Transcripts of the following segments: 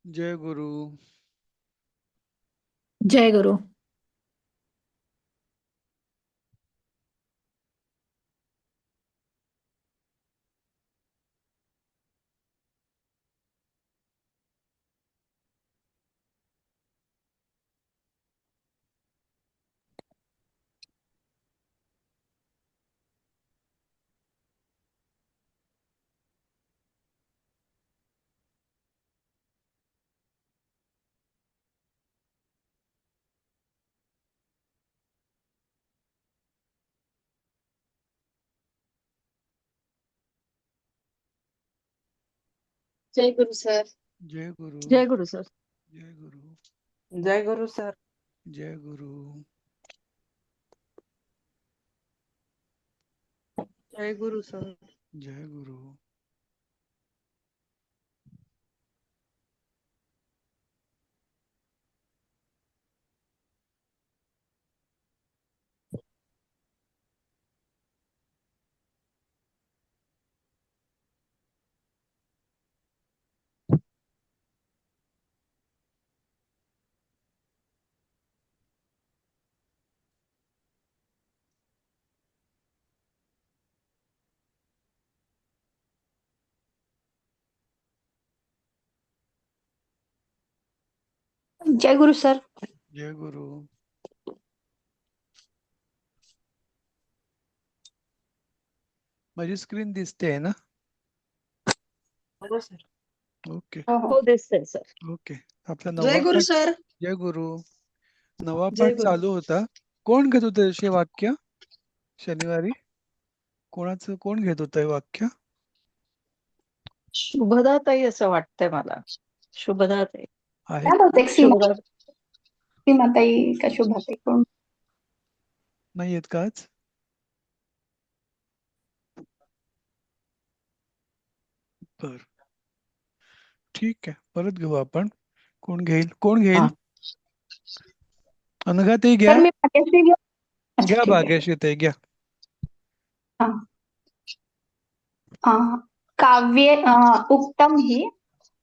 जय गुरु. जय गुरु. जय गुरु sir. जय गुरु. जय गुरु sir. जय गुरु. जय गुरु sir. जय गुरु. जय गुरु sir. जय गुरु. जय गुरु sir. जय गुरु. माझी screen दिसते ना? हो सर. ओके. हो दिसतंय सर. ओके. आपला जय नवा गुरु पाठ. सर. जय गुरु. नवा जय पाठ गुरु. चालू होता. कोण घेत होतं हे वाक्य शनिवारी? कोण घेत होतं हे वाक्य? शुभदाताई असं वाटतंय मला. शुभदाताई. आहे काय बहुतेक शुभदा सीमाताई का शुभाताई कोण? नाही येत का आज? बर, ठीक आहे, परत घेऊ आपण. कोण घेईल? हा. अनघाताई घ्या. तर मी भाग्यश्री घेऊ. अच्छा, घ्या ठीक आहे. भाग्यश्री ताई घ्या. हा. काव्ये उक्तं हि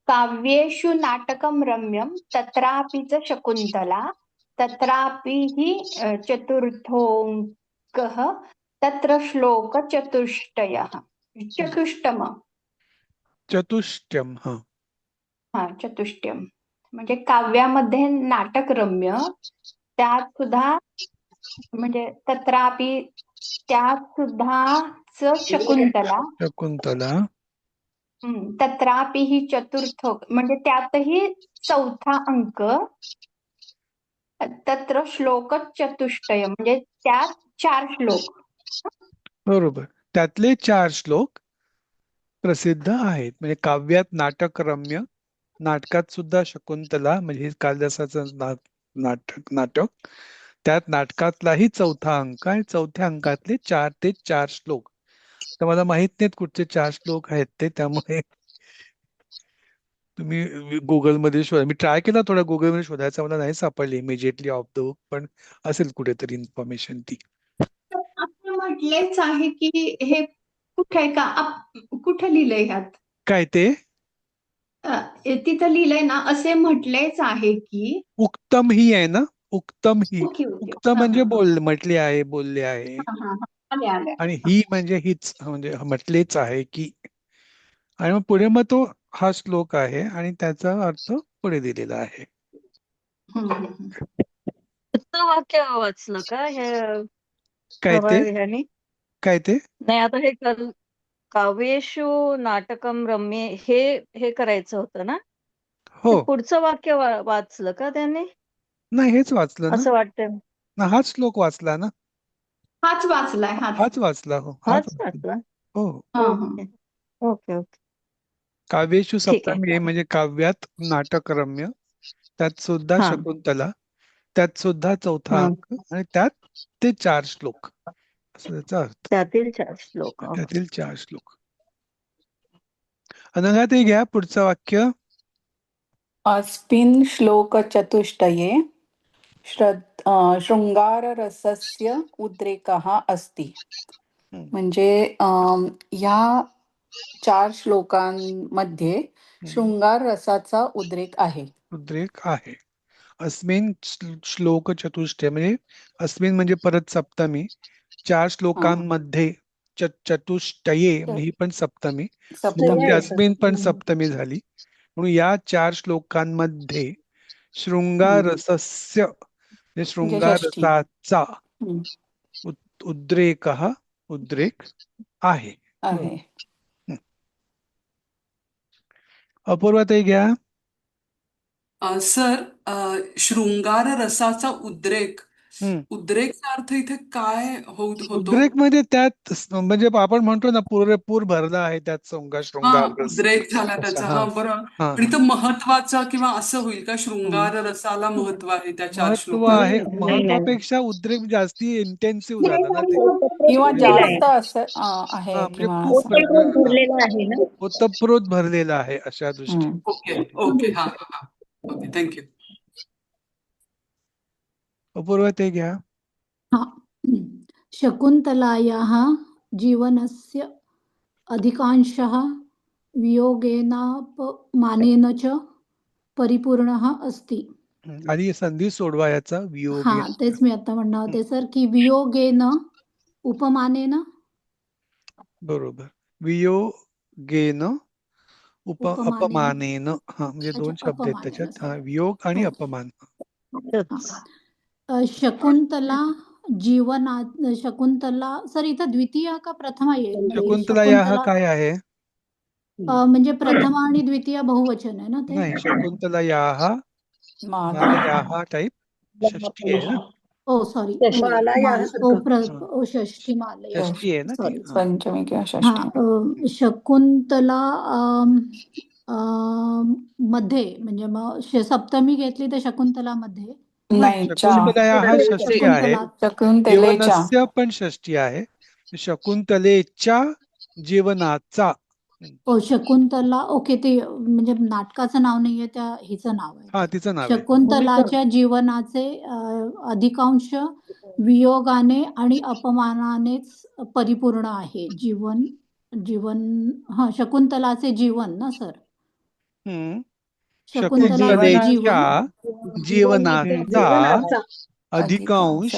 काव्येषु नाटकं रम्यं तत्रापि च शकुन्तला तत्रापि हि चतुर्थोऽङ्कः तत्र श्लोक चतुष्टयः चतुष्टम. चतुष्ट्यम. चतुष्ट्यम म्हणजे काव्यामध्ये नाटक रम्य, त्यात सुद्धा म्हणजे तत्रापि त्यात सुद्धा शकुंतला. तत्रापि ही चतुर्थ म्हणजे त्यातही चौथा अंक. तत्र श्लोक चतुष्टय म्हणजे त्यात 4 श्लोक. बरोबर. त्यातले 4 श्लोक प्रसिद्ध आहेत. म्हणजे काव्यात नाटक रम्य, नाटकात सुद्धा शकुंतला म्हणजे कालिदासाचं नाटक. त्यात नाटकातलाही चौथा अंक आणि चौथ्या अंकातले 4 श्लोक. तर मला माहित नाहीत कुठचे 4 श्लोक आहेत ते, त्यामुळे तुम्ही गुगलमध्ये शोधा. मी ट्राय केला थोडा गुगलमध्ये शोधायचा, मला नाही सापडली इमिजिएटली ऑफ द हुक, पण असेल कुठेतरी इन्फॉर्मेशन ती. असं म्हटलेच आहे की हे कुठे आहे का कुठे लिहिलंय ह्यात? काय ते? तिथं लिहिलंय ना, असे म्हटलेच आहे की उक्तम ही आहे ना? उक्तम ही. Okay okay. उक्त म्हणजे म्हटले आहे, बोलले आहे. आले आले. आणि ही म्हणजे हीच, म्हणजे म्हटलेच आहे की. आणि मग पुढे मग तो हा श्लोक आहे आणि त्याचा अर्थ पुढे दिलेला आहे. पुढचं वाक्य वाचलं का हे काय ते? ह्यानी? काय ते? नाही आता हे काव्येषु नाटकम रम्य हे करायचं होतं ना? हो. ते पुढचं वाक्य वाचलं का त्याने? नाही, हेच वाचलं ना. असं वाटतंय. ना हाच श्लोक वाचला ना. हाच वाचलाय. हाच वाचला. हो, हाच हाच वाचला. वाचला. हो. Okay okay okay. काव्येषु ठीक आहे, सप्तमी चालेल. म्हणजे काव्यात नाटक रम्य, त्यात सुद्धा हा शकुंतला, त्यात सुद्धा चौथा हा अंक आणि त्यात ते 4 श्लोक, असं त्याचा अर्थ. त्यातील 4 श्लोक. त्यातील 4 श्लोक. अनघाताई घ्या पुढचं वाक्य. अस्मिन् श्लोकचतुष्टये शृंगाररसस्य उद्रेकः अस्ति. म्हणजे ह्या 4 श्लोकांमध्ये शृंगार रसाचा उद्रेक आहे. उद्रेक आहे. अस्मिन श्लोक चतुष्टय म्हणजे अस्मिन म्हणजे परत सप्तमी. 4 श्लोकांमध्ये चतुष्टये म्हणजे ही पण सप्तमी. सप्तमी म्हणजे अस्मिन पण सप्तमी झाली. म्हणून या 4 श्लोकांमध्ये शृंगार रसस्य म्हणजे शृंगार षष्ठी. रसाचा हम्म. उद्रेक आहे. आहे. अपूर्वताई घ्या. सर, शृंगार रसाचा उद्रेक उद्रेकचा अर्थ इथे काय होतो? उद्रेक म्हणजे त्यात म्हणजे आपण म्हणतो ना पूर भरला आहे त्यात शृंगार रस. उद्रेक झाला त्याचा. हा. बरं. हा. पण इथं महत्वाचा किंवा असं होईल का शृंगार रसाला महत्व आहे त्या 4 महत्व श्लोकात? आहे. महत्वापेक्षा उद्रेक जास्ती इंटेन्सिव्ह झाला ना ते. किंवा जास्त असं आहे हा, म्हणजे किंवा खूप असं. भरलेला आहे ना. ओतप्रोत भरलेला आहे अशा दृष्टीने. ओके. हा. Okay, thank you. अपूर्वते घ्या. शकुन्तलायाः जीवनस्य अधिकांशः वियोगेनापमानेन च परिपूर्णः अस्ति. आणि संधी सोडवा याचा वियोग. हा, तेच मी आता म्हणणार होते सर की वियोगेन उपमानेन. बरोबर. वियोगेन उपमानेन. अपमानेन. हा, म्हणजे 2 शब्द आहेत अपमानेन, त्याच्यात. sorry. वियोग आणि हो. अपमान. शकुंतला सर इथं द्वितीय का प्रथमा येईल? शकुंतला या काय आहे? म्हणजे प्रथमा आणि द्वितीय बहुवचन आहे ना ते? नाही, शकुंतला याहा टाइप षष्ठी आहे ना. ओ सॉरी, षष्ठी मालया. षष्ठी आहे ना ती. पंचमी किंवा षष्ठी. शकुंतला मध्ये म्हणजे मग सप्तमी घेतली तर शकुंतला मध्ये नाही, शकुंतला हा षष्ठी आहे. शकुंतलेच्या जीवनस्य पण षष्ठी आहे. शकुंतलेच्या जीवनाचा. शकुंतला. ओके, ते म्हणजे नाटकाचं नाव नाहीये, त्या हिचं नाव आहे. हा, तिचं नाव आहे. शकुंतलाच्या जीवनाचे अधिकांश वियोगाने आणि अपमानानेच परिपूर्ण आहे. शकुंतलाचे जीवन ना सर? शकुंतलेच्या जीवनाचा अधिकांश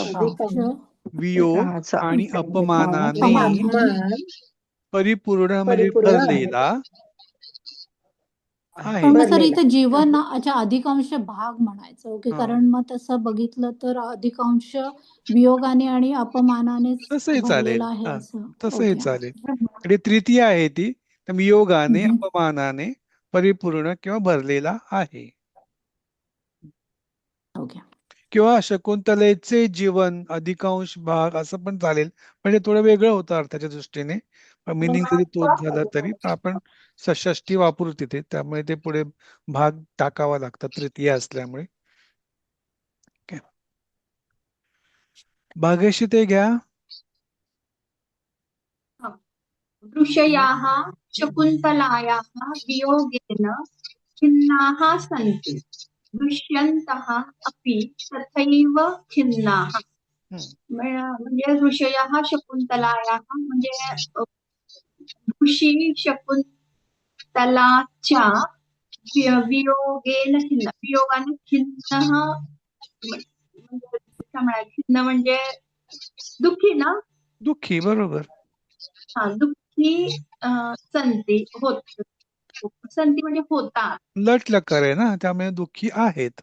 वियोग आणि अपमानाने परिपूर्ण म्हणजे भरलेला आहे. पण मग सर इथे जीवनाच्या अधिकांश भाग म्हणायचं. ओके, कारण मग तसं बघितलं तर अधिकांश वियोगाने आणि अपमानाने तसंही चालेल. आहे असं. तसंही ओके. चालेल. म्हणजे तृतीय आहे ती. वियोगाने अपमानाने परिपूर्ण किंवा भरलेला आहे. ओके. किंवा शकुंतलेचे जीवन अधिकांश भाग असं पण चालेल. म्हणजे थोडं वेगळं होतं अर्थाच्या दृष्टीने. मिनिंग जरी तोच झाला तरी आपण षष्ठी वापरू तिथे. त्यामुळे ते पुढे भाग टाकावा लागतात तृतीय असल्यामुळे. भाग्यश्री ते घ्या. ऋषयाः शकुन्तलायाः वियोगेन खिन्नाः सन्ति. दुष्यन्तः अपि तथैव खिन्नाः. म्हणजे ऋषयाः शकुन्तलायाः म्हणजे ऋषी शकुन्तलाच्या वियोगाने खिन्नः खिन्न म्हणजे दुःखी ना. दुःखी, बरोबर. हा, दुःखी संती होत. संती म्हणजे होता. लट लकार आहे ना, त्यामुळे दुःखी आहेत.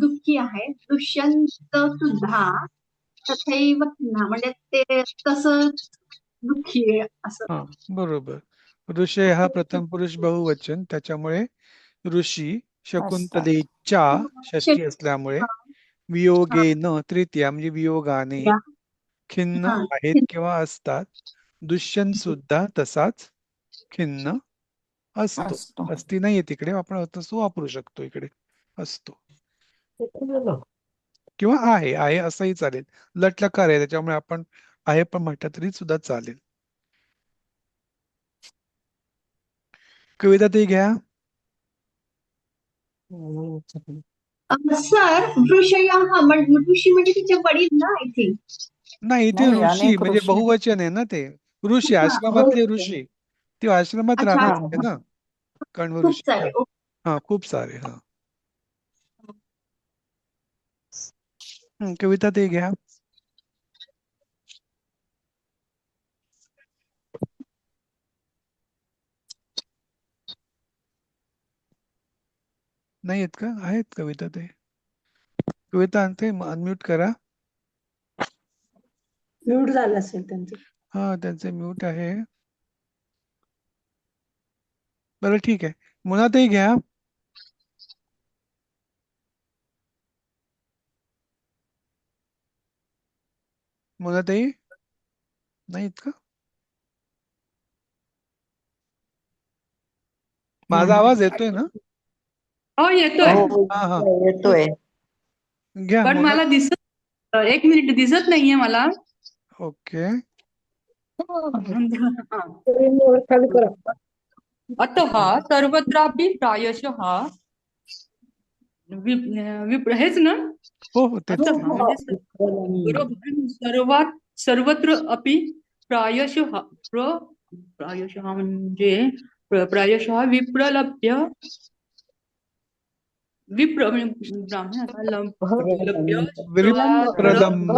दुःखी आहे. दुष्यंत सुद्धा तथैव खिन्ना म्हणजे ते तसंच दुःखी आहे असं. बरोबर. ऋषय हा प्रथम पुरुष बहुवचन, त्याच्यामुळे ऋषी शकुंतलेच्या षष्ठी असल्यामुळे वियोगेन तृतीया म्हणजे वियोगाने खिन्न आहेत किंवा असतात. दुष्यंत सुद्धा तसाच खिन्न असतो. असती नाहीये तिकडे, आपण तसं वापरू शकतो. इकडे असतो किंवा आहे असंही चालेल. लटलकार आहे त्याच्यामुळे आपण आहे पण म्हटलं तरी सुद्धा चालेल. कविता ते घ्या. सर ऋषयाः ऋषी म्हणजे तिचे वडील ना. आय थिंक नाही, ते ऋषी म्हणजे बहुवचन आहे ना. ते ऋषी आश्रमातले ऋषी. ती आश्रमात अच्छा राहत ना कण्व खूप ऋषी. सारे. हा खूप सारे. हा कविता ते घ्या. नाही आहेत का? आहेत कविता ते. कविता आणते, अनम्यूट करा. म्यूट झालं असेल त्यांचं. हा त्यांचे म्यूट आहे. बरं ठीक आहे. मुनाताई घ्या. मुनाताई नाहीत का? माझा आवाज येतोय ना? हो येतोय. हा हा येतोय. घ्या पण मुना. मला दिसत, एक मिनिट, दिसत नाहीये मला. ओके. खाली करा. अतः सर्वत्रापि प्रायशः हेच ना. हो हो तेच. अतः म्हणजे बरोबर, सर्वत्र अपि प्रायशः प्रायशः म्हणजे प्रायशः विप्रलभ्य ब्राह्मणाचा लभ्य विप्रलंभ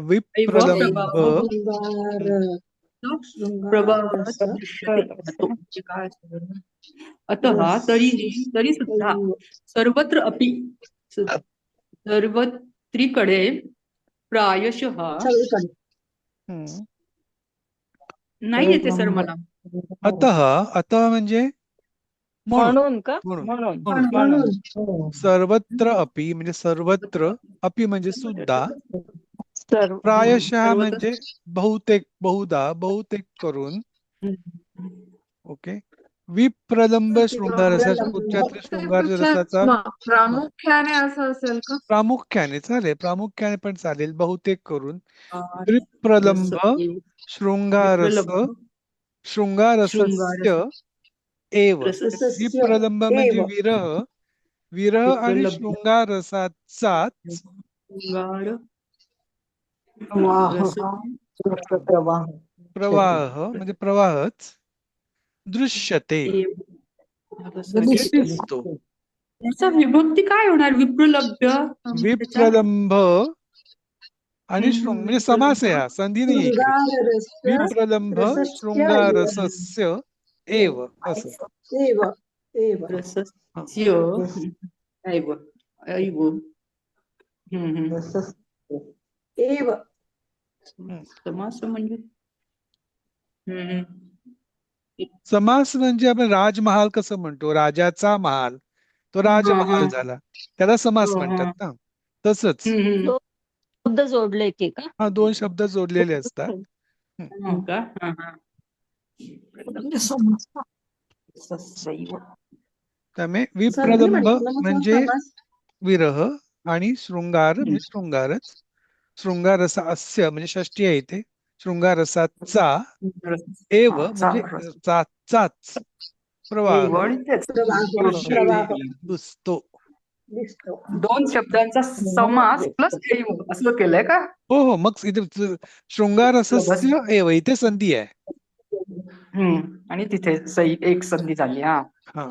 विप्रलंभ प्रभावात दृश्यते. तो म्हणजे काय असतं? अतः तरी सुद्धा सर्वत्र अपि सर्वत्रीकडे प्रायशः सगळीकडे. नाही येते सर मला. अतः म्हणजे म्हणून का? म्हणून म्हणून सर्वत्र अपि म्हणजे सर्वत्र, अपि म्हणजे सुद्धा, प्रायशः सर्वत्र. म्हणजे बहुतेक, बहुधा, बहुतेक करून. ओके. विप्रलंब शृंगार रसाचा, कुठच्या तरी शृंगार रसाचा प्रामुख्याने असं असेल का? प्रामुख्याने चालेल, प्रामुख्याने पण चालेल, बहुतेक करून. विप्रलंब शृंगारस शृंगारसस्य एव. विप्रलंब म्हणजे विरह, विरह आणि शृंगारसाचाच प्रवाह म्हणजे प्रवाहच दृश्यते म्हणजे दिसतो. त्याचा विभक्ती काय होणार? विप्रलभ्य, विप्रलंब आणि शृंग म्हणजे समास आहे हा, संधी नाही इकडे. विप्रलंब शृंगारसस्य एव असं. समास म्हणजे समास म्हणजे आपण राजमहाल कसं म्हणतो, राजाचा महाल, तो राजमहाल झाला, त्याला समास म्हणतात ना. तसंच शब्द जोडले की का? हा, दोन शब्द जोडलेले असतात. त्यामुळे विप्रलंब म्हणजे विरह आणि शृंगार म्हणजे शृंगारच. शृंगारसा अस्य म्हणजे षष्टी आहे इथे. शृंगारसाचा एव म्हणजे चाच प्रवाह दिसतो. दोन शब्दांचा समास प्लस असं केलंय का? हो हो, मग इथे शृंगारसस्य एव इथे संधी आहे. आणि तिथे सही एक संधी झाली. हा हा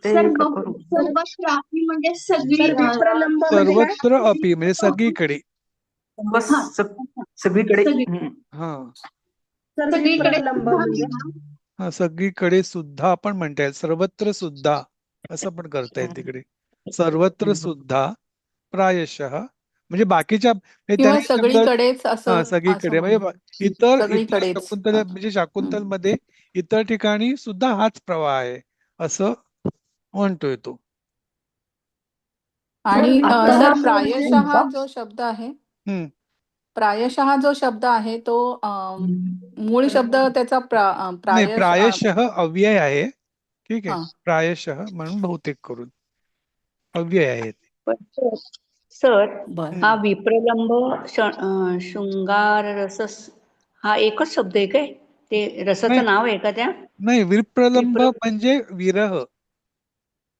सर्वत्र अपि म्हणजे सगळी. सर्वत्र अपि म्हणजे सगळीकडे. सगळीकडे. हा सगळीकडे हा, सगळीकडे सुद्धा आपण म्हणता येईल, सर्वत्र सुद्धा असं पण करता येईल तिकडे. सर्वत्र सुद्धा प्रायशः म्हणजे बाकीच्या किंवा सगळीकडेच असं सगळीकडे म्हणजे इतर शाकुंतल म्हणजे शाकुंतल मध्ये इतर ठिकाणी सुद्धा हाच प्रवाह आहे असं म्हणतोय तो. आणि सर प्रायशः जो शब्द आहे, प्रायशः जो शब्द आहे तो मूळ शब्द त्याचा प्रायशः अव्यय आहे. ठीक आहे, प्रायशः म्हणून बहुतेक करून अव्यय आहे. सर हा विप्रलंब शृंगार रस हा एकच शब्द आहे काय? ते रसाचं नाव आहे का त्या? नाही, विप्रलंब म्हणजे विरह.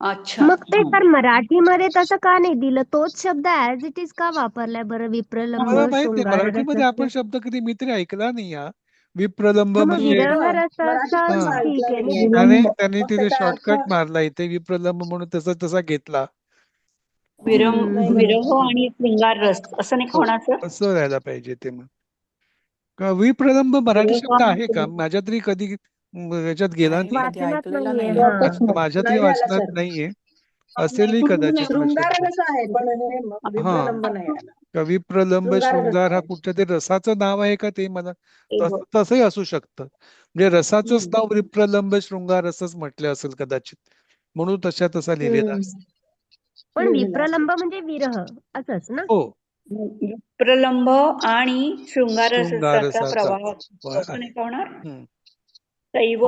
अच्छा. मग ते हं. तर मराठीमध्ये तसं का नाही दिलं? तोच शब्द ऍज इट इज का वापरलाय बरं? विप्रलंब, मला माहित नाही शृंगार मराठीमध्ये आपण रसस्य. शब्द कधी मी तरी ऐकला नाही हा विप्रलंब मग म्हणजे विरह रसाचा मराठीत हा ठीक ऐकलं आहे नाहीये ना. मी. त्याने मग तिथे त्याचा अर्थ शॉर्टकट मारला इथे विप्रलंब म्हणून तसा घेतला. विरह नाही हम्म. नाही. विरह आणि शृंगार रस असं नाही का हो होणार सर? असं राहायला पाहिजे ते मग विप्रलंब मराठी विरह शब्द आहे का? आणि माझ्या तरी कधी याच्यात गेला नाही, मी नाही. कधी वाचनात ऐकलेला नाहीये. नाहीये. हा. माझ्या तरी नाही आला वाचनात सर. नाहीये. असेलही कदाचित हा शृंगार शब्द. रस आहे पण हे हा विप्रलंब नाही आला. विप्रलंब शृंगार रस शृंगार हा आहे. कुठच्या तरी रसाचं नाव आहे का ते मला एव. तसंही असू शकतं. म्हणजे रसाचंच हं. नाव विप्रलंब शृंगार असंच म्हटलं असेल कदाचित म्हणून तसा लिहिलेला असेल. पण लिहिलेलं असेल. विप्रलंब म्हणजे विरह असंच ना? हो प्रलंब आणि शृंगार शृंगार रसाचा रसाचा प्रवाह असं आहे. नाही का होणार? हम्म. दैव.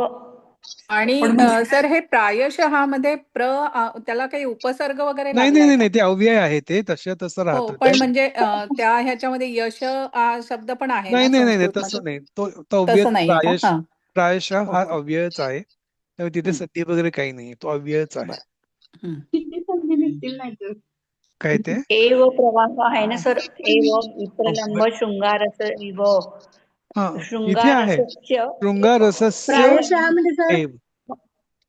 आणि पण मग सर हे प्रायशः मध्ये त्याला काही उपसर्ग वगैरे नाही लागलाय नाही का? नाही ते अव्यय आहे ते तसं हो, राहतं पण ते. म्हणजे त्या ह्याच्यामध्ये यश शब्द पण आहे नाही ना नाही नाही नाही संस्कृत मध्ये? तसं नाही तो अव्यय तसं नाहीये का? हा. प्रायशः हा ओके. अव्ययच आहे. त्यामुळे तिथे हम्म. संधी वगैरे काही नाही तो अव्ययच आहे. बरं. हम्म. किती संधी निघतील नाही तर. काय ते एव प्रवाह आहे ना सर? एव विप्रलंब अव्यय- शृंगार रस इव हा इथे शृंगार आहे रसस्य शृंगार रसस्य प्रायशः म्हणजे सर एव सर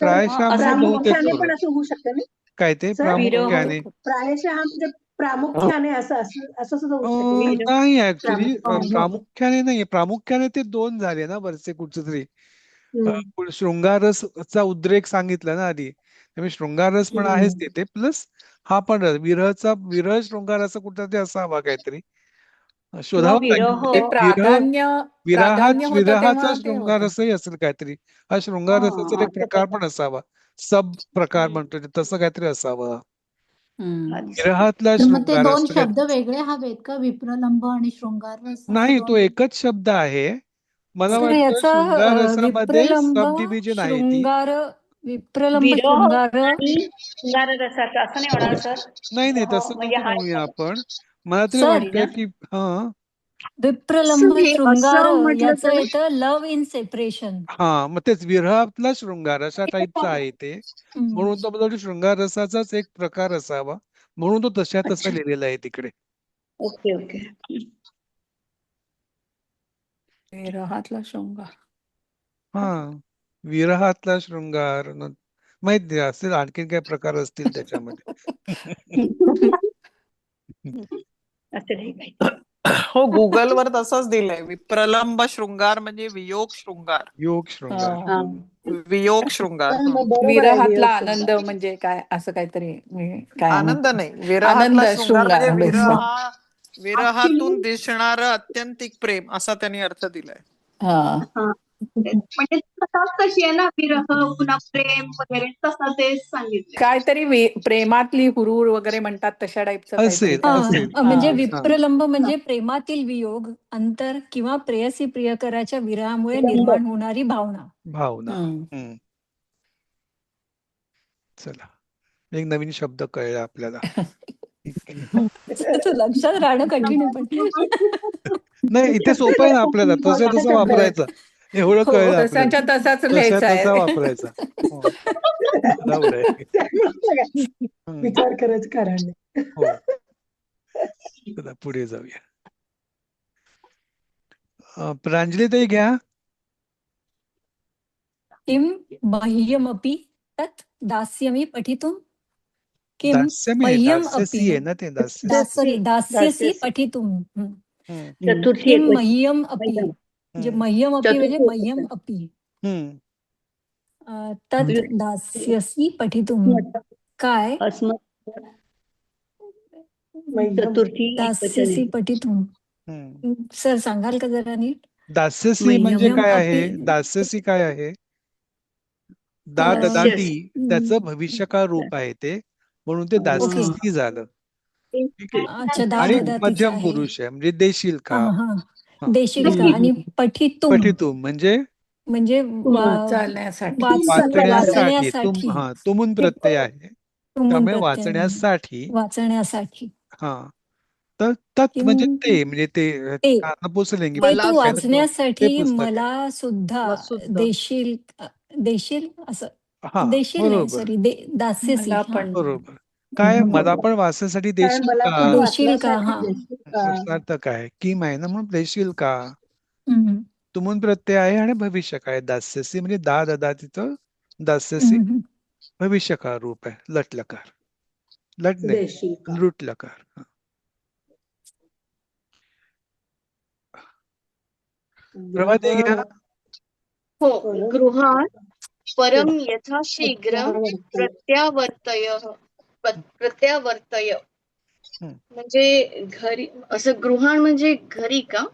प्रायशः म्हणजे असं बहुतेक प्रामुख्याने करून पण असं होऊ शकतं ना काय ते सर? विरह प्रामुख्याने प्रायशः म्हणजे प्रामुख्याने असं सुद्धा होऊ शकतं ना? विरह नाही ऍक्च्युली प्रामुख्याने. प्रामुख्याने नाही प्रामुख्याने ते दोन झाले ना वरचे कुठचे तरी शृंगारसचा उद्रेक सांगितला ना आधी त्यामुळे शृंगारस पण आहेच तिथे प्लस हा पण विरह शृंगार असं कुठं ते असावा काहीतरी शोधावं लागेल विरह म्हणजे ते प्राधान्य होतं विरहाचा तेव्हा ते होतं. शृंगारसही असेल काहीतरी हा शृंगारसाचा एक प्रकार पण असावा सब प्रकार म्हणतो ते, तसं काहीतरी असावं हम्म. विरहातला तर मग ते शृंगार दोन असं काय शब्द वेगळे हवेत का? विप्रलंब आणि शृंगार रस असे नाही तो दोन. एकच शब्द आहे मला सर वाटतं याचा शृंगारसामध्ये विप्रलंब सब डिव्हिजन आहे ती विप्रलंब विरह शृंगार आणि शृंगार रसाचा असं नाही होणार सर? नाही विरह तसं म्हणजे नको हा म्हणूया आपण मला तरी सर नाही वाटतंय ना? की हा विप्रलंब हे शृंगार असं म्हटलं याचं तर येतं लव्ह इन सेपरेशन. मग तेच विरहातला शृंगार अशा टाईपचा आहे ते म्हणून तो मला शृंगार रसाचाच एक प्रकार असावा म्हणून तो तसा अच्छा. लिहिलेला आहे तिकडे ओके ओके. विरहातला शृंगार. हा विरहातला शृंगार माहित नाही असेल आणखीन काय प्रकार असतील त्याच्यामध्ये असं नाही काही. हो गुगलवर तसंच दिलंय विप्रलंब शृंगार म्हणजे वियोग शृंगार योग शृंगार हा. वियोग शृंगार मग बरोबर आहे विरहातला वियोग आनंद शृंगार. म्हणजे काय असं काहीतरी काय आनंद नाही आनंद विरहातला शृंगार म्हणजे बेस्ट. विरहातून दिसणार अत्यंतिक प्रेम असा त्यांनी अर्थ दिलाय. हा. म्हणजे कथाच तशी आहे ना, विरह पुन्हा प्रेम वगैरे तसं तेच सांगितलं. काहीतरी प्रेमातली हुरूर वगैरे म्हणतात तशा टाईपचं काहीतरी असेल तर. असेल म्हणजे हा. विप्रलंब म्हणजे प्रेमातील वियोग, अंतर किंवा प्रेयसी प्रियकराच्या विरहामुळे निर्माण होणारी भावना. भावना चला एक नवीन शब्द कळला आपल्याला लक्षात राहणं कठीण आहे पण नाही इथे सोपं आहे ना आपल्याला तसा वापरायचा एवढं हो, कळलं तसाच्या आपल्याला तसाच लिहायचा तसा आहे. वापरायचा हो. बरोबर आहे विचार करायचं कारण नाही. हो चला पुढे जाऊया प्रांजलीताई घ्या किम मह्यमपि तत् दास्यमि पठितुं किम दास्यमी मह्यम दास्यसी अपि आहे ना ते दास्य दास्यसी पठितुं चतुर्थी किम एकवचन. मह्यम अपि म्हणजे मह्यम अपि म्हणजे चतुर्थी मह्यम एकवचन. अपि हम्म तत् दास्यसी पठितुं काय अस्मत् मह्यम. चतुर्थी एकवचन दास्यसी आहे. पठितुं सर सांगाल का जरा नीट दास्यसी म्हणजे मह्यम काय आहे अपि दास्यसी काय आहे दास्यस. त्याचं भविष्यकाळ रूप आहे ते म्हणून ते ओके दास्यसी झालं ठीक आहे अच्छा आणि दाददातीचं मध्यम आहे. पुरुष आहे म्हणजे देशील हा का हा देशील का आणि पठितुम पठितुम म्हणजे म्हणजे चालण्यासाठी. वाचण्यासाठी वाचण्यासाठी तुमून प्रत्यय आहे तुमून त्यामुळे प्रत्यय वाचण्यासाठी हा तर तत् म्हणजे किम म्हणजे ते ते नपुंसकलिंगी ते पुस्तक तू आहे ना, ते वाचण्यासाठी पुस्तक आहे मला सुद्धा देशील असं हा देशील नाही, बरोबर सॉरी, दास्यसी. मला हा. पण बरोबर. काय मला पण वाचण्यासाठी काय देशील मला का? पण देशील का? वाचण्यासाठी हा. देशील का? प्रश्नार्थ काय किम आहे ना, म्हणून देशील का. हम्म. तुमून प्रत्यय आहे आणि भविष्य काय दास्यसी म्हणजे दा ददा तिथं दास्यसी हम्म. भविष्यकाळ रूप आहे. लट लकार, लट नाही देशील का? नृट लकार. हा. प्रभाते घ्या. हो, परत गृहाण परम यथाशीघ्र प्रत्यावर्तय. प्रत्यावर्तय हम्म. म्हणजे घरी, असं गृहाण म्हणजे घरी का?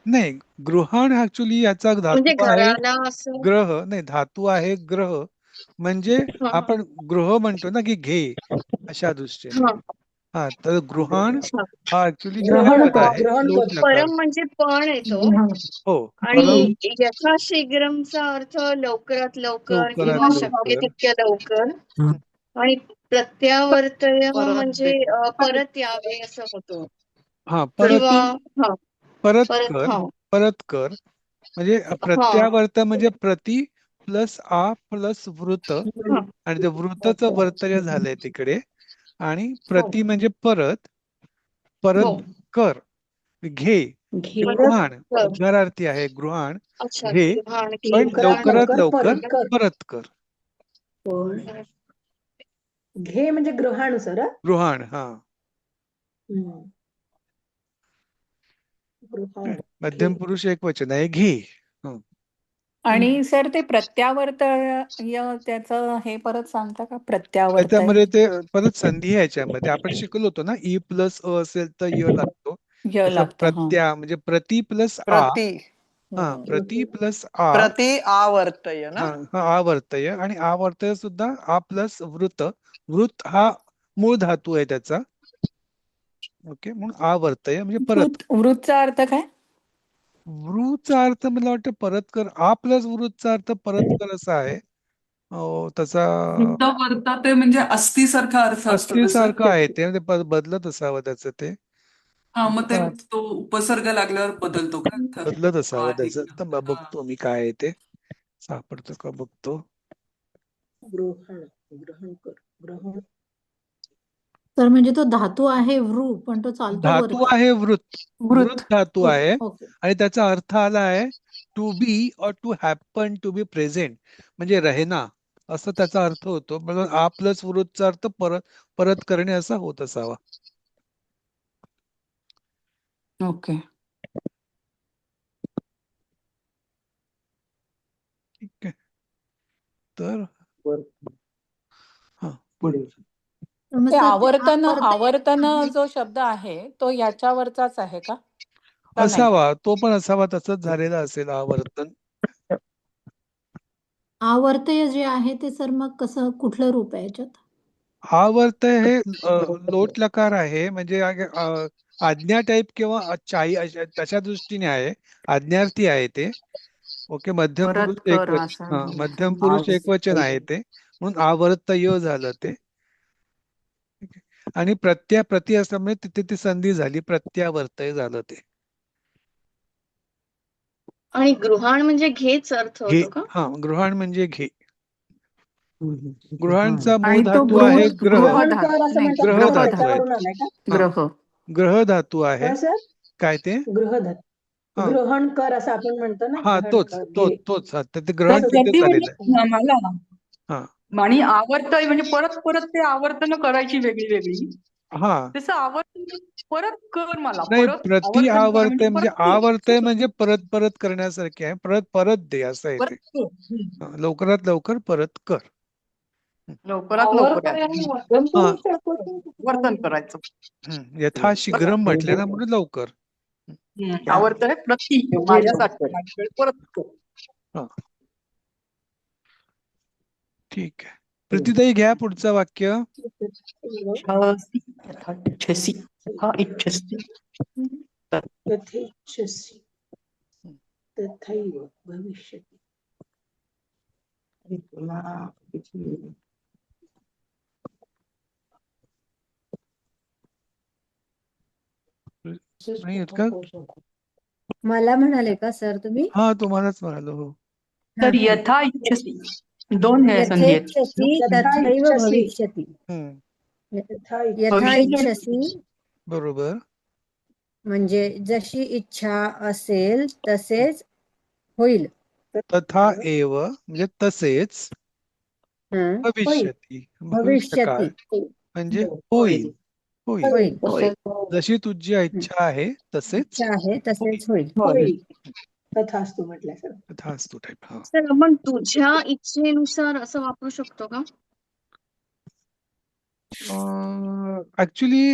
नाही, गृहाण ऍक्च्युली याचा म्हणजे धातू आहे घराला असं. ग्रह, नाही धातू आहे ग्रह, म्हणजे हा, आपण गृह म्हणतो ना की घे अशा दृष्टीने. हा, हा, तर गृहाण अच्छा. हा ऍक्च्युली ग्रहण क्रियापद कर, आहे, ग्रहण लोट कर. लकार. परम म्हणजे पण येतो हो, आणि परम यथाशीघ्रमचा अर्थ लवकरात लवकर लवकरात किंवा शक्य लवकर. तितक्या लवकर. आणि प्रत्यावर्तय परत म्हणजे परत यावे असं होतं हा किंवा हा परत परत कर, हा परत कर म्हणजे हा प्रत्यावर्त म्हणजे प्रति प्लस आ प्लस वृत, हा. आणि ते वृतचं वर्तय झालंय तिकडे, आणि हो प्रति म्हणजे परत, हो परत कर, घे. घे गृहाण कर. उद्गारार्थी आहे गृहाण, अच्छा, घे गृहाण घे पण लवकरात लवकरात लवकर लवकर परत कर. परत कर. पण घे म्हणजे गृहाण सर. गृहाण. हा, गृहाण मध्यम घे. पुरुष एक वचन आहे घे. हं. आणि सर ते प्रत्यावर्तय त्याचं हे परत सांगता का? प्रत्यावर्तय त्याच्यामध्ये ते परत संधी आहे याच्यामध्ये. आपण शिकलो होतो ना, ई प्लस अ असेल तर य लागतो. य तसं लागतं. हा. प्रत्या म्हणजे प्रति प्लस आ. प्रति हा, प्रति प्लस आ. प्रति आवर्तय ना. हा, हा आवर्तय, आणि आवर्तय सुद्धा आ प्लस वृत. वृत हा मूळ धातू आहे त्याचा. ओके, म्हणून आवर्तय म्हणजे परत. वृत्तचा अर्थ काय? वृचा अर्थ मला वाटतं परत कर. आ प्लस वृतचा अर्थ परत कर असा आहे. त्याचा वृत्त वर्ता ते म्हणजे अस्थिसारखा अर्थ असतो तसं. अस्थिसारखं आहे ते, म्हणजे बदलत असावं त्याचं ते. हा, मग ते तो उपसर्ग लागल्यावर बदलतो का अर्थ? बदलत असावं त्याचं. अधिक. तर बघतो मी काय आहे ते, सापडतं का बघतो. गृहाण, ग्रहण कर, ग्रहण. तर म्हणजे तो धातू आहे वृ, पण तो चालतो धातू वरती. आहे वृत, वृत धातू आहे, ओके. आणि त्याचा अर्थ आला आहे टू बी और to happen to be present, म्हणजे रहना असं त्याचा अर्थ होतो. म्हणजे आ प्लस वृतचा अर्थ परत परत करणे असा होत असावा. ओके. ठीक आहे. तर हा पुढे तर मग ते सर ते आवर्तन आवर्तय जो शब्द आहे तो याच्यावरचाच आहे का? का नाही? असावा, तो पण असावा, तसंच झालेलं असेल आवर्तन. आवर्तय जे आहे ते सर मग कसं, कुठलं रूप आहे याच्यात? आवर्तय हे लोट लकार आहे, म्हणजे आज्ञा टाईप किंवा चाई तशा दृष्टीने आहे, आज्ञार्थी आहे ते. ओके, मध्यम परत पुरुष कर एकवचन. असं हा, आहे. मध्यम पुरुष एकवचन आहे ते, म्हणून आवर्तय झालं ते. आणि प्रति असल्यामुळे तिथे ती संधी झाली, प्रत्यावर्तय झालं ते. आणि गृहाण म्हणजे घेच अर्थ घे. होतो का? हा, गृहाण म्हणजे घे. गृहाणचा मूळ आणि तो धातू आहे ग्रह. ग्रहण धातू कर असं नाही, म्हणतात ग्रह ना, ग्रह धातू आहे. त्याच्यावरून आलाय का? ग्रह. ग्रह धातू आहे. काय सर? काय ते? गृहधातू. हा, ग्रहण कर असं आपण म्हणतो ना, हा ग्रहण तोच कर, तोच घे. तोच आता ते ग्रहण तिथे प्रति झालेलं आहे. म्हणजे मला हा आणि आवर्तय म्हणजे परत परत ते आवर्तन करायची वेगळी वेगळी. हा, तसं आवर्तन परत कर, मला नाही, परत प्रति आवर्तन कर आवर्तय म्हणजे म्हणजे परत कर. आवर्तय म्हणजे परत परत करण्यासारखे आहे. परत परत दे असं आहे ते. परत कर. हा, लवकरात लवकर परत कर. लवकरात लवकर हा, वर्तन करायचं. यथाशीघ्रम म्हटले ना, म्हणून लवकर. आवर्तन प्रति माझ्यासाठी माझ्याकडे परत कर. हा, ठीक आहे. प्रतिताई घ्या पुढचं वाक्य. इच्छासी यथा इच्छसी हा इच्छसी तथेच्छसी तथैव भविष्यति. नाही आहेत का? मला म्हणाले का सर तुम्ही? हा, तुम्हालाच म्हणालो. हो, तर यथा इच्छसी दोन हे संधी आहेत. यथेच्छसी यथा तथैव इच्छसि. भविष्यति. यथा यथा भविष्य इच्छसि बरोबर. म्हणजे जशी इच्छा असेल तसेच होईल. तथा एव म्हणजे तसेच, हं. भविष्यती भविष्यकाळ भविष्यति म्हणजे होईल. होईल. होईल. होईल. जशी तुझी इच्छा आहे तसेच इच्छा आहे तसेच होईल. होईल. तथास्तु म्हटल्यासारखं. तथास्तु टाईप. हा. सर आपण तुझ्या इच्छेनुसार असं वापरू शकतो का? ऍक्च्युली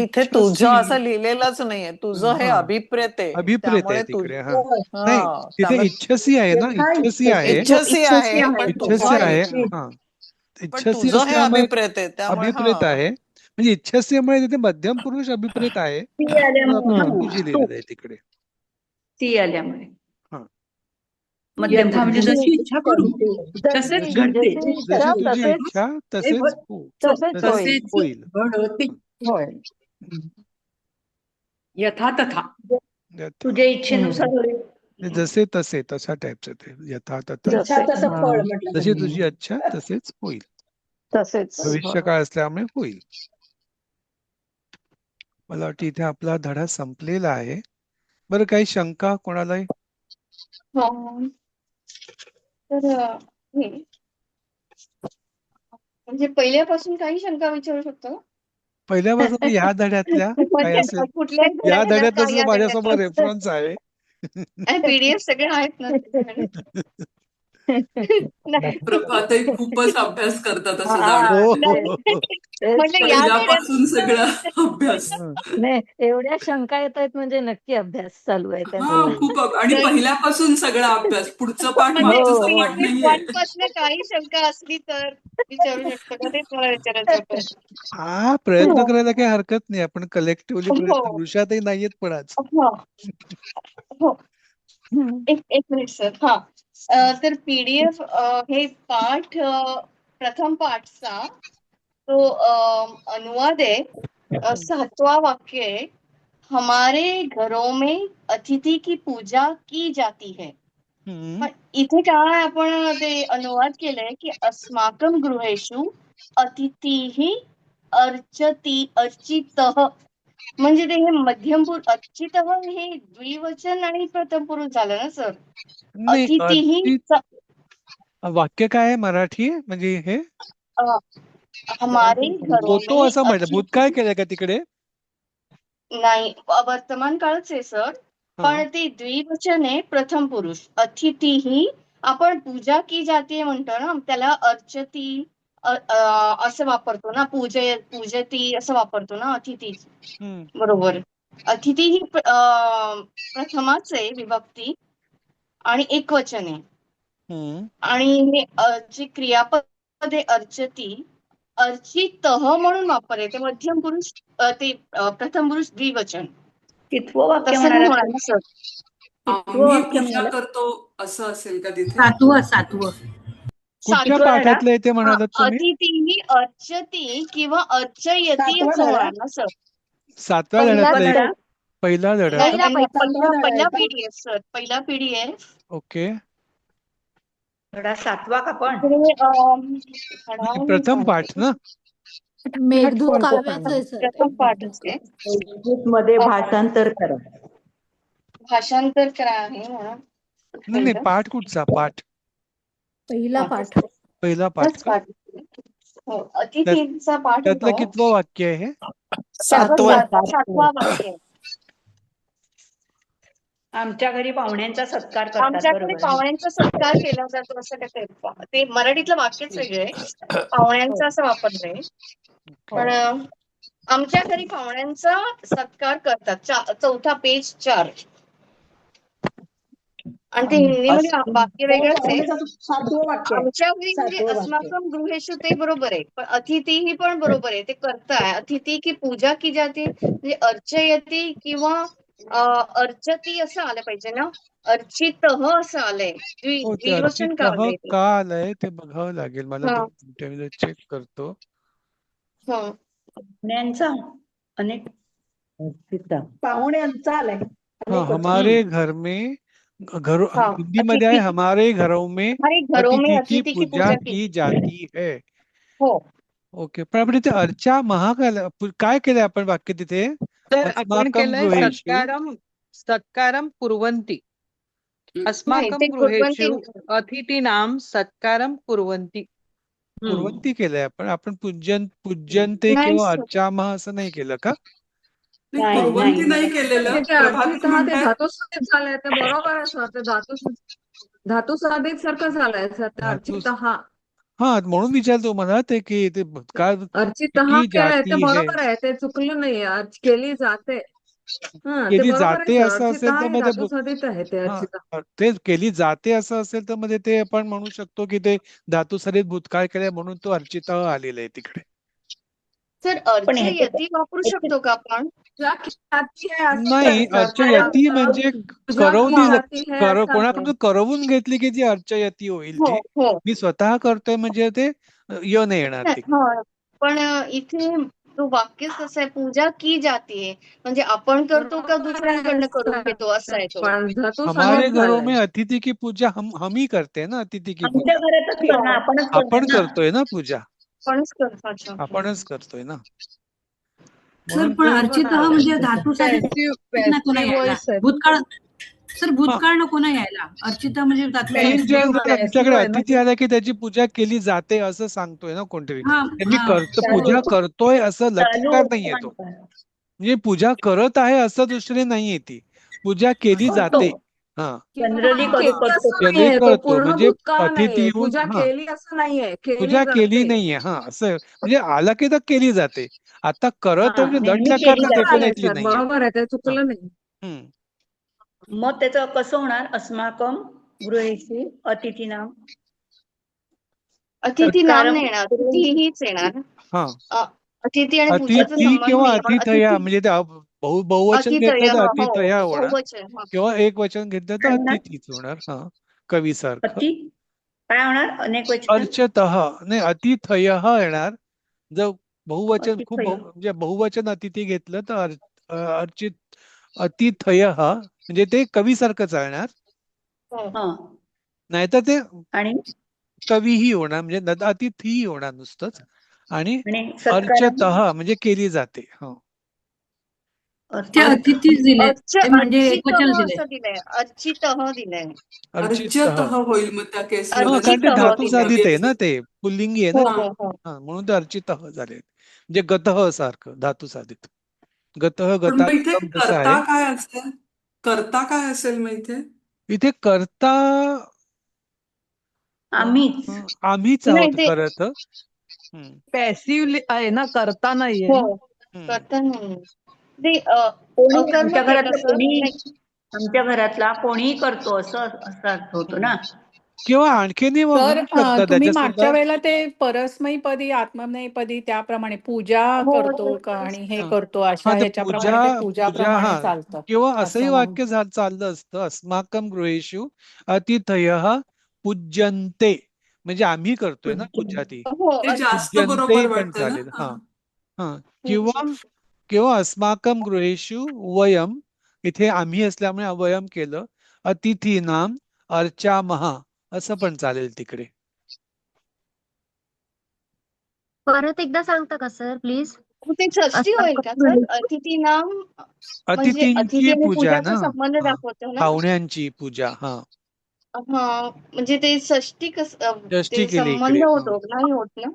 इथे तुझं असं लिहिलेलंच नाहीये. तुझं हे हा. अभिप्रेत आहे. अभिप्रेत आहे त्यामुळे तिकडे. हा होय. नाही, हा, तिथे त्यामुळे इच्छसी आहे ना, यथा इच्छसी आहे. इच्छसी आहे पण इच्छसी तुझं आहे. इच्छा. हा, पण इच्छसी तुझं हे असल्यामुळे अभिप्रेत आहे त्यामुळे अभिप्रेत हा. आहे. म्हणजे इच्छसीमुळे तिथे मध्यम पुरुष अभिप्रेत आहे. ती म्हणून आल्यामुळे आपण तुझी लिहिलेलं आहे तिकडे. ती आल्यामुळे हा. मध्यम यथा म्हणजे पुरुष. जशी इच्छा करू तसेच जशी घडते. जशी जशी इच्छा तुझी तसेच इच्छा तसेच हो. तसेच होईल. तसेच होईल. घडते. होईल. यथा तथा. यथा. तुझ्या इच्छेनुसार होईल. जसे तसे तशा टाईपचं ते. यथा तथा. इच्छा तसं फळ म्हटलं जशी जातं. तुझी इच्छा तसेच होईल. तसेच भविष्यकाळ असल्यामुळे होईल. मला वाटतं इथे आपला धडा संपलेला आहे. बरं, काही शंका कोणालाही? तर म्हणजे पहिल्यापासून काही शंका विचारू शकतो? पहिल्यापासून ह्या धड्यातल्या काय असेल? कुठल्याही या धड्यातल्या धड्यात का या माझ्यासमोर धड्यातल्या? रेफरन्स आहे. आणि पीडीएफ सगळे आहेत ना त्याच्याकडे? नाही. प्रभाताई खूपच अभ्यास करतात असं हो, जाणवतं. हो, हो. म्हटलं या पहिल्यापासून सगळा अभ्यास. नाही, एवढ्या शंका येत आहेत म्हणजे नक्की अभ्यास चालू आहे हा, त्यांचा. खूप आणि पहिल्यापासून सगळा अभ्यास. पुढचं पाठ म्हणजे मागचं पाठ PDF नाहीये. 1 पासून काही शंका असली तर विचारू शकतो का? तेच मला विचारायचं होतं. हा, प्रयत्न करायला काही हरकत नाही. आपण कलेक्टिव्हली प्रयत्न हो. वृषातही नाहीयेत पण आज. हो. एक मिनिट सर. हा, तर पीडीएफ हे पाठ प्रथम पाठचा तो अनुवाद आहे. 7वां वाक्य आहे, हमारे घरों में अतिथि की पूजा की जाती है. पण इथे काय आपण ते अनुवाद केलंय की अस्माकं गृहेषु अतिथी अर्चितः. म्हणजे ते हे मध्यम पुरुष अर्चितः हे द्विवचन आणि प्रथम पुरुष झालं ना सर? नाही, अतिथी वाक्य काय आहे मराठी म्हणजे हे? हमारे घरों होतो में असं म्हटलं. भूतकाळ केलंय का तिकडे? नाही, वर्तमान काळच आहे सर. पण ते द्विवचन आहे, प्रथम पुरुष. अतिथी ही आपण पूजा की जाते म्हणतो ना, त्याला अर्चती असं वापरतो ना, पूजती असं वापरतो ना अतिथी. बरोबर. अतिथी ही प्रथमाच आहे विभक्ती आणि एकवचन आहे. आणि हे जे क्रियापद आहे अर्चती, अर्चितः म्हणून वापर आहे. ते मध्यम पुरुष, ते प्रथम पुरुष द्विवचन. कितवं वाक्य तसं नाही म्हणालात होणार ना सर? कितवं आम्ही वाक्य पूजा म्हणालात? करतो असं असेल का तिथे? 7वं. कुठच्या सातवा धडा? पाठातलं ते म्हणालात तुम्ही? अतिथी अर्चती किंवा अर्चयती 7वां असं धडा. होणार ना सर? 7व्या पहिला धड्यातलं धडा? एक पहिला धडा का? पहिला पीडीएफ सर. पहिला पीडीएफ. ओके. धडा 7वा का पण? म्हणजे प्रथम पाठ ना? मेघदूत काव्याचं आहे सर. प्रथम पाठच आहे. मध्ये भाषांतर करा. भाषांतर करा आहे म्हणून. नाही नाही, पाठ कुठचा पाठ? पहिला पाठ. पहिला पाठ का? हो, अतिथीचा पाठ त्यातलं होतो. कितवं वाक्य आहे हे? 7वां वाक्य. आमच्या घरी पाहुण्यांचा सत्कार करतात. आमच्याकडे बरोबर. पाहुण्यांचा सत्कार केला जातो असं कसं? ते मराठीतलं वाक्यच वेगळे आहे. पाहुण्यांचा असं वापरलंय. पण आमच्या घरी पाहुण्यांचा सत्कार करतात. 4था पेज 4. आणि ते हिंदीमध्ये वाक्य वेगळंच आहे. 7वं वाक्य. आमच्या घरी म्हणजे 7वं वाक्य. अस्माकं गृहेषु ते बरोबर आहे. पण अतिथी ही पण बरोबर आहे. ते करताय. अतिथी की पूजा की जाते म्हणजे अर्चयती किंवा अर्चती असं आलं पाहिजे ना? अर्चितः असं आलंय. हो, ते द्विवचन का अर्चितः आलंय ते? का आलंय ते बघावं लागेल मला. चेक करतो. पाहुण्यांचा अनेक पाहुण्यांचा आलाय. हाँ, हमारे घर में घरों हाँ हिंदी मध्ये आहे अतिथि हमारे घरों में हमारे घरों में अतिथि की अतिथि की पूजा पूजा की जाती है. हो ओके, पण आपण इथे अर्चा काय केलंय आपण वाक्य तिथे? तर आपण अस्माकं केलंय गृहेषु सत्कारं कुर्वन्ति नाही अस्माकं ते कुर्वन्ति गृहेषु अतिथीनां सत्कारं कुर्वन्ति. कुर्वन्ती केलंय आपण पूज्यन्ते नाही किंवा सर. अर्चामः असं नाही केलं का? नाही, नाही कुर्वन्ती नाही नाही केलेलं. ते प्रभात अर्चितः ते म्हणतायत धातुसाधित झालंय ते बरोबर आहे सर. ते धातुसाधित सारखं झालंय सर. ते धातुस अर्चितः हा म्हणून विचारतो मला ते की ते भूतकाळ अर्चितः की केलंय ते जाती है बरोबर आहे. ते चुकलं नाही. केली जाते. ते केली बरोबर आहे जाते सर. असं असेल अर्चितः तर हे मग ते धातुसाधित आहे ते हा अर्चितः. ते केली जाते असं असेल तर मध्ये ते आपण म्हणू शकतो की ते धातुसरित भूतकाळ केले म्हणून तो अर्चिता आलेला आहे तिकडे. सर पण अर्च ह्याच्यात यती वापरू शकतो का आपण? पूजा की जाती है असं नाही, आहे सर. अर्चयती म्हणजे पूजा की हा. जाती है असं आहे. कोणाकडून करवून घेतली की जी अर्चयती होईल हो ती. हो मी स्वतः करतोय म्हणजे ते य नाही येणार ती. हा पण इथे तो वाक्यच तसं आहे पूजा की जातीये म्हणजे आपण करतो का दुसऱ्यांकडनं करून घेतो असा आहे तो. पण हमारे धातुसाधित घरों झालंय. में अतिथि की पूजा हम ही करते हैं ना, अतिथि की आमच्या पूजा घरातच कर ना, आपणच करतो आपण ना. करतोय ना पूजा, आपणच करतो. अच्छा. आपणच करतोय ना. सर म्हणून पण ते अर्चितः म्हणजे धातुसाधित नको ना यायला. भूतकाळ सर भूतकाळ नको ना यायला. अर्चितः म्हणजे इन धातुसाधित. जनरल आमच्याकडे अतिथी आला की त्याची पूजा केली जाते असं सांगतोय ना कोणतरी. हा मी हा पूजा करतोय असं चालू लक्षात नाहीये तो. म्हणजे पूजा करत आहे असं दृष्टीने नाहीये ती. पूजा केली जाते. हा जनरली केली करतो. असं जनरली नाहीये. तो करतो पूर्ण म्हणजे भूतकाळ अतिथी नाहीये. येऊन पूजा हा केली असं नाहीये. केली पूजा केली जाते. नाहीये हा असं म्हणजे आला की तर केली जाते. आता करत हा, म्हणजे लट नेहमी लकार केली तर जाते. आलंय डेफिनेटली सर. नाहीये. बरोबर आहे. ते हा. चुकलं नाही. हम्म. मग त्याचं कसं होणार? अस्माकं गृहेषु अतिथीनां अतिथी नाम सत्कारं नाही येणार अतिथी हीच येणार. हा अतिथी आणि पूजेचा अतिथी संबंध किंवा नाही पण अतिथया अतिथी म्हणजे ते बहुवचन अतिथय घेतलं तर हो अतिथया होणार बहुवचन हा. किंवा एक वचन घेतलं तर काय होणार? अतिथीच होणार. हा कवी सारखं. काय होणार? अनेक वचन अर्चतः नाही अतिथय येणार. जर बहुवचन अतिथय. म्हणजे बहुवचन अतिथी घेतलं तर अर्चित अतिथय म्हणजे ते कवी सारखं चालणार. हो. हा नाहीतर ते आणि कवीही होणार म्हणजे अतिथी होणार नुसतंच. आणि सत्कारं अर्चतः म्हणजे केली जाते. हा ते अतिथीच दिले. ते म्हणजे एकवचन दिले. असं दिलंय अर्चितः दिलंय. अर्च्यतः होईल मग त्या केसमध्ये ना. कारण ते अर्चितः धातू दिलंय. साधित आहे ना ते पुल्लिंगी आहे हो ना. हो हो. हा म्हणून ते अर्चितः झाले म्हणजे गतः सारखं धातू साधित. गतः पण गता मग इथे गतम जसं आहे. कर्ता काय असेल? कर्ता काय असेल मग इथे? इथे करता आम्हीच आम्हीच नाही आहोत ते खरं तर. पॅसिव्ह आहे ना, करता नाहीये हो ना. करता नाही ते कोणी अकर्मक आमच्या आहे घरातलं कसं कोणी नाही. आमच्या घरातला कोणीही करतो असं असा अर्थ होतो ना. किंवा आणखीनही तर म्हणू शकता तुम्ही त्याच्या मागच्या सुद्धा. वेळेला ते परस्मैपदी आत्मनेपदी त्याप्रमाणे पूजा हो करतो का आणि हे हा करतो हा, अशा ते ह्याच्याप्रमाणे ते पूजा पूजाप्रमाणे हा चालतं किंवा असंही असं म्हणून. वाक्य चाललं असतं अस्माकं गृहेषु अतिथयः पूज्यन्ते म्हणजे आम्ही करतोय ना पूजा ती. हो ते जास्त पूज्यन्ते बरोबर पण वाटतं चालेल. ना. हा हा पूज्य. किंवा अस्माकं गृहेषु वयम इथे आम्ही असल्यामुळे वयम केलं. अतिथीनाम अर्चामः असं पण चालेल तिकडे. परत एकदा सांगता का सर प्लीज? ते षष्टी होईल का सर? अतिथी नाम म्हणजे अतिथींची अतिथी आणि पूजा पूजाचा ना. संबंध हा दाखवतो ना. पाहुण्यांची पूजा. हा हा म्हणजे ते षष्टी षष्ठी ते केली इकडे. संबंध हा होतो नाही होत ना.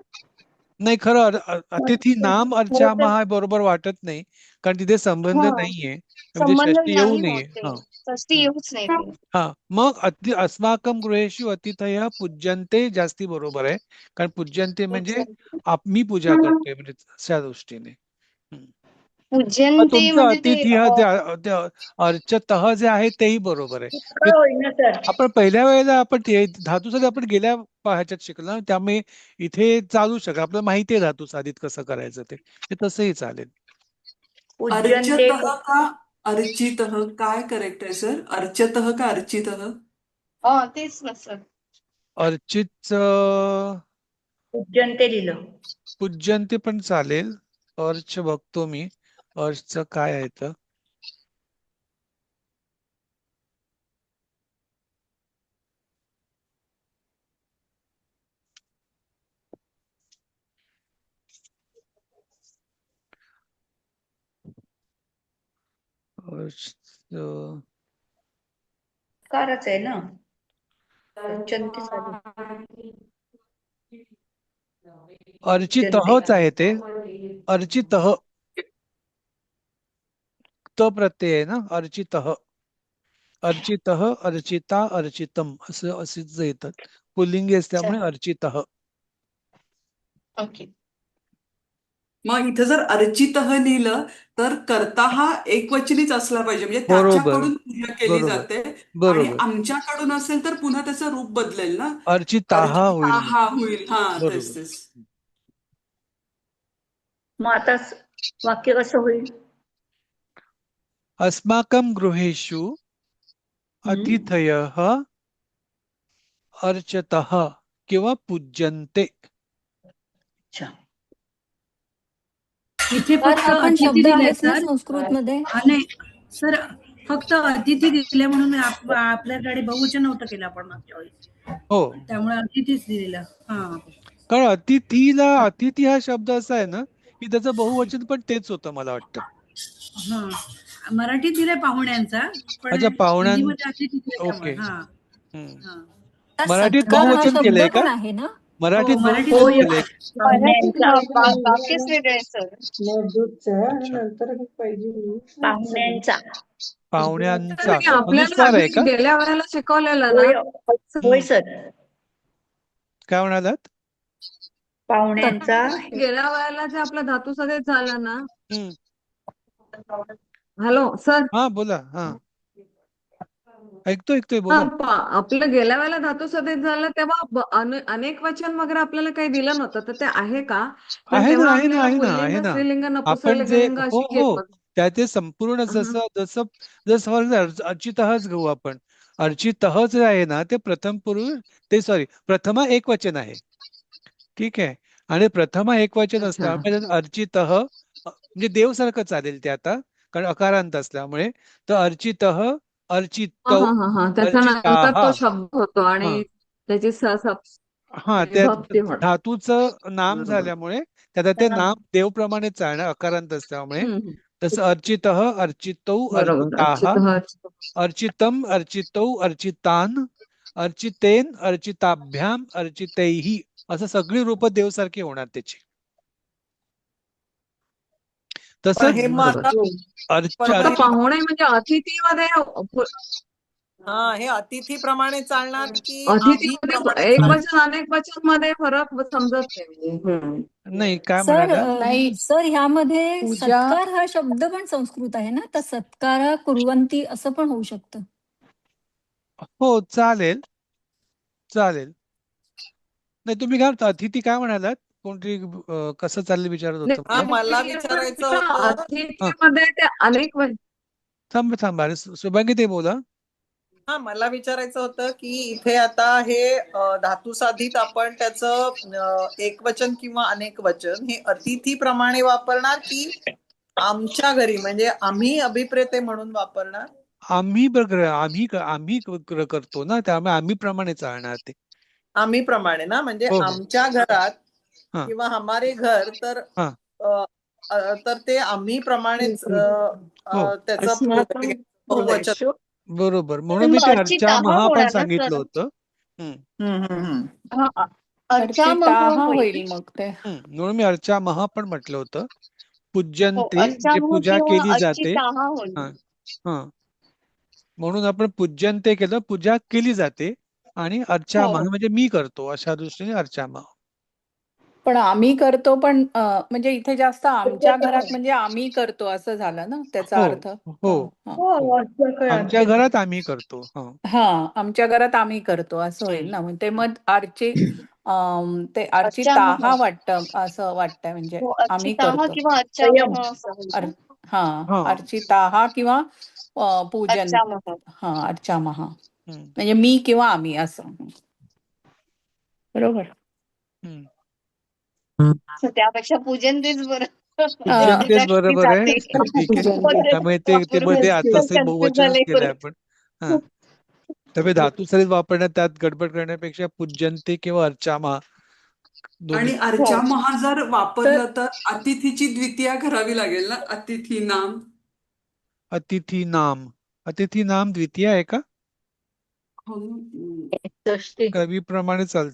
नाही खरं अतिथी नाम खरं तर अर्चामः बरोबर वाटत नाही कारण तिथे संबंध हा नाहीये म्हणजे संबंध षष्टी येऊ नाही नये. होत ते हा षष्टी येऊच नाही ते. हा मग अस्माकं गृहेषु अतिथयः पूज्यन्ते जास्ती बरोबर आहे कारण पूज्यन्ते म्हणजे मी पूजा करतोय म्हणजे अशा दृष्टीने. पूजनते तुमचं म्हणजे ते अतिथी अर्चतः जे आहे तेही बरोबर आहे. होईल ना सर. आपण पहिल्या वेळेला आपण धातूसाठी आपण गेल्या ह्याच्यात शिकलो ना त्यामुळे इथे चालू शकत आपल्याला माहिती आहे धातू साधित कसं करायचं ते तसंही चालेल. पूज्यन्ते अर्च्यतः का अर्चितः काय करेक्ट आहे सर? अर्च्यतः का अर्चितः? तेच ना सर. अर्चित पूज्यन्ते लिहिलं. पूज्यन्ते पण चालेल. अर्च बघतो मी अर्चचं काय आहे तर कारच आहे ना. अर्चंतीसाठी. अर्चितहच आहे ते. अर्चितह त प्रत्यय आहे ना. अर्चितह, अर्चितह, अर्चिता, अर्चितम असं असेच येतात. पुल्लिंगी असल्यामुळे अर्चितह. ओके. मग इथं जर अर्चितः लिहिलं तर कर्ता हा एकवचनीच असला पाहिजे, म्हणजे बरोबर त्याच्याकडून पूजा केली बरोबर जाते. आणि बरोबर. आमच्याकडून असेल तर पुन्हा त्याचं रूप बदलेल ना, अर्चिताहा होईल मग. अर्चिताहा होईल. हा, तेच बरोबर. तेच. मग आता वाक्य कसं होईल? अस्माकं गृहेषु अतिथयः अर्चतः किंवा पूज्यन्ते. इथे पण फक्त आपण अतिथी शब्द दिले आहेच ना सर. संस्कृत मध्ये. नाही सर, फक्त अतिथी दिले म्हणून आपल्याकडे बहुवचन नव्हतं केलं आपण मागच्या वेळेस. हो, त्यामुळे अतिथीच दिलेलं. हा, कारण अतिथी हा शब्द असा आहे ना की त्याचं बहुवचन पण तेच होतं मला वाटतं. हा, मराठीत दिले पाहुण्यांचा, पण अच्छा, हिंदीमध्ये अतिथी दिले ओके. त्यामुळे. हा, हा. मराठीत सत्कार हा बहुवचन शब्द केलंय का? पण आहे ना. मराठीत मराठीत बहुवचन केलंय. वाक्यच वेगळे आहे सर. पाहुण्यांचा. पाहुण्यांचा आपल्याला अनुस्वार आहे का? गेल्या वेळेला शिकवलेलं होय ना. होय सर. काय म्हणालात? पाहुण्यांचा. गेल्या वेळेला जे आपला धातू सगळेच झाला ना. Hello sir. हा बोला. हा, ऐकतोय हा, बोला. आपलं गेल्या वेळेला धातू सदैव झालं तेव्हा अनेक वचन वगैरे आपल्याला काही दिलं नव्हतं, तर ते आहे का? पण आहे ना, तेव्हा आहे ना, आपल्याला आहे ना, आहे पुल्लिंग, ना. स्त्रीलिंग, आपण जे नपुंसकलिंग हो अशी हो घेत होतो. त्याचे संपूर्ण जसं अर्चितहच घेऊ आपण. अर्चितहच आहे ना ते प्रथम पुरुष, ते सॉरी प्रथमा एक वचन आहे. ठीक आहे. आणि प्रथमा एक वचन अच्छा. असल्यामुळे अर्चितह म्हणजे देव सारखं चालेल ते आता, कारण अकारांत असल्यामुळे. तर अर्चितह, हा अर्चितौ, हा हा हा त्याच्यानंतर अर्चिताहा. तो शब्द होतो आणि त्याची हा, त्या विभक्ती होते. धातूचं नाम बरोबर. झाल्यामुळे त्याचा ते नाम देवप्रमाणे चालणं अकारांत असल्यामुळे. हम्म. तसं अर्चितः, अर्चितौ, बरोबर. अर्चिताः, अर्चितः. अर्चितम, अर्चितौ, अर्चितान, अर्चितेन, अर्चिताभ्याम, अर्चितैहि असं सगळी रूप देवसारखी होणार त्याची. तसंच हे मग आता फक्त पाहुणे म्हणजे अतिथीमध्ये हा, हे अतिथी प्रमाणे चालणार की अतिथी प्रमाणे एक चालणार? वचन अनेक वचन मध्ये फरक समजत नाही. नाही, काय सर म्हणाला? सर ह्यामध्ये पूजा सत्कार हा शब्द पण संस्कृत आहे ना, तर सत्कार कुर्वंती असं पण होऊ शकतं. हो, चालेल चालेल. नाही, तुम्ही काय अतिथी काय म्हणालात? कोणतरी कसं चाललं विचारत होतं. मला विचारायचं होतं. अतिथीमध्ये ते अनेक थांबा शुभांगी ते बोला. हा, मला विचारायचं होतं की इथे आता हे धातुसाधित आपण त्याचं एकवचन किंवा अनेक वचन हे अतिथी प्रमाणे वापरणार की आमच्या घरी म्हणजे आम्ही अभिप्रेते म्हणून वापरणार? आम्ही करतो ना, त्यामुळे आम्ही प्रमाणे चालणार ते. आम्ही प्रमाणे ना, म्हणजे आमच्या घरात किंवा हमारे घर, तर ते आम्ही प्रमाणेच त्याचं बहुवचन. बरोबर. म्हणून मी ते अर्चामहा पण सांगितलं होतं. होईल मग ते. म्हणून मी अर्चामहा पण म्हटलं होतं. पूज्यन्ते जे पूजा केली जाते. म्हणून आपण पूज्यन्ते केलं, पूजा केली जाते. आणि अर्चामहा म्हणजे मी करतो, अशा दृष्टीने अर्चामहा. पण आम्ही करतो पण म्हणजे इथे जास्त आमच्या घरात म्हणजे आम्ही करतो असं झालं ना त्याचा अर्थ. हो, आमच्या घरात आम्ही करतो. हा, आमच्या घरात आम्ही करतो असं होईल ना. म्हणजे मग ते अर्चिताहा वाटतं, असं वाटतंय म्हणजे आम्ही करतो. हा, अर्चिताहा किंवा पूजन. हा, अर्चामहा म्हणजे मी किंवा आम्ही असं. बरोबर. त्यापेक्षा पूजन तेच बरं. तेच बरोबर आहे. ठीक आहे. त्यामुळे ते मध्ये आता बहुवचनच केलंय आपण. हा, त्यामुळे धातू सहित वापरण्यात त्यात गडबड करण्यापेक्षा पूज्यन्ते किंवा अर्चामहा. आणि अर्चामहा जर वापरलं तर अतिथीची द्वितीया करावी लागेल ना, अतिथी नाम. अतिथी नाम. अतिथी नाम द्वितीय आहे का? हं, षष्टी कवीप्रमाणे चालतं.